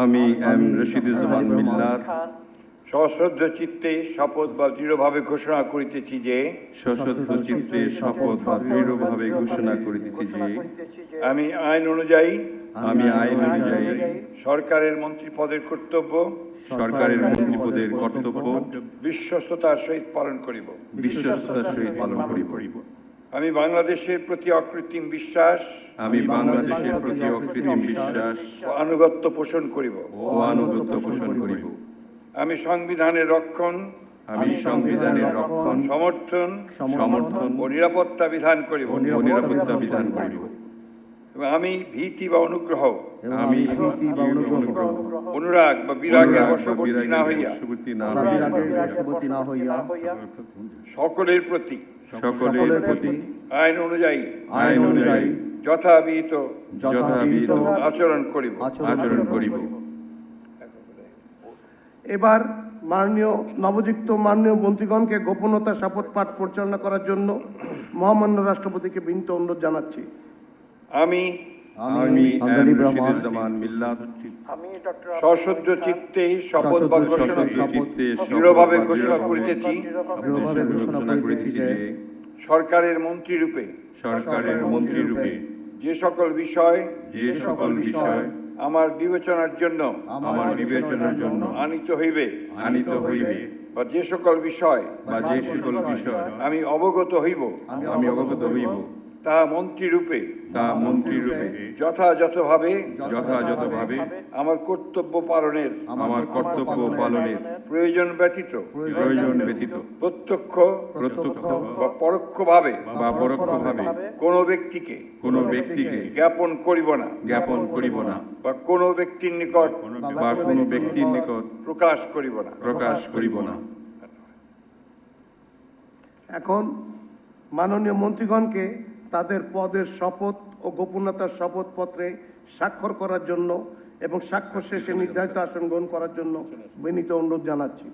আমি এম রশিদুজ্জামান মিল্লাত সশ্রদ্ধ চিত্তে শপথ বা দৃঢ়ভাবে ঘোষণা করিতেছি যে সশ্রদ্ধ চিত্তে শপথ বা দৃঢ়ভাবে ঘোষণা করিতেছি যে আমি আইন অনুযায়ী সরকারের মন্ত্রী পদের কর্তব্য সরকারের মন্ত্রী পদের কর্তব্য বিশ্বস্ততার সহিত পালন করিব। বিশ্বস্ততার সহিত পালন করিব। আমি বাংলাদেশের প্রতি অকৃত্রিম বিশ্বাস আমি বাংলাদেশের প্রতি অকৃত্রিম বিশ্বাস ও আনুগত্য পোষণ করিব। করিব। আমি সংবিধানের রক্ষণ সমর্থন ও নিরাপত্তা বিধান করিব। এবং আমি ভীতি বা অনুগ্রহ অনুরাগ বা বিরাগের বশবর্তী না হইয়া সকলের প্রতি আইন অনুযায়ী যথাবিহিত আচরণ করিব। এবার নবযুক্ত মাননীয় মন্ত্রীগণকে গোপনতা শপথ পাঠ পরিচালনা করার জন্য মহামান্য রাষ্ট্রপতিকে বিনীত অনুরোধ জানাচ্ছি। আমি রশিদুজ্জামান মিল্লাত সশ্রদ্ধ চিত্তে শপথ বা ঘোষণা দৃঢ়ভাবে ঘোষণা করিতেছি যে সরকারের মন্ত্রী রূপে যে সকল বিষয় আমার বিবেচনার জন্য আনিত হইবে বা যে সকল বিষয় আমি অবগত হইব তা মন্ত্রী রূপে যথাযথভাবে আমার কর্তব্য পালনের প্রয়োজন ব্যতীত প্রত্যক্ষ বা পরোক্ষভাবে কোনো ব্যক্তিকে জ্ঞাপন করিব না বা কোনো ব্যক্তির নিকট প্রকাশ করিব না। এখন মাননীয় মন্ত্রীগণকে তাদের পদের শপথ ও গোপনতার শপথপত্রে স্বাক্ষর করার জন্য এবং স্বাক্ষর শেষে নির্ধারিত আসন গ্রহণ করার জন্য বিনীত অনুরোধ জানাচ্ছি।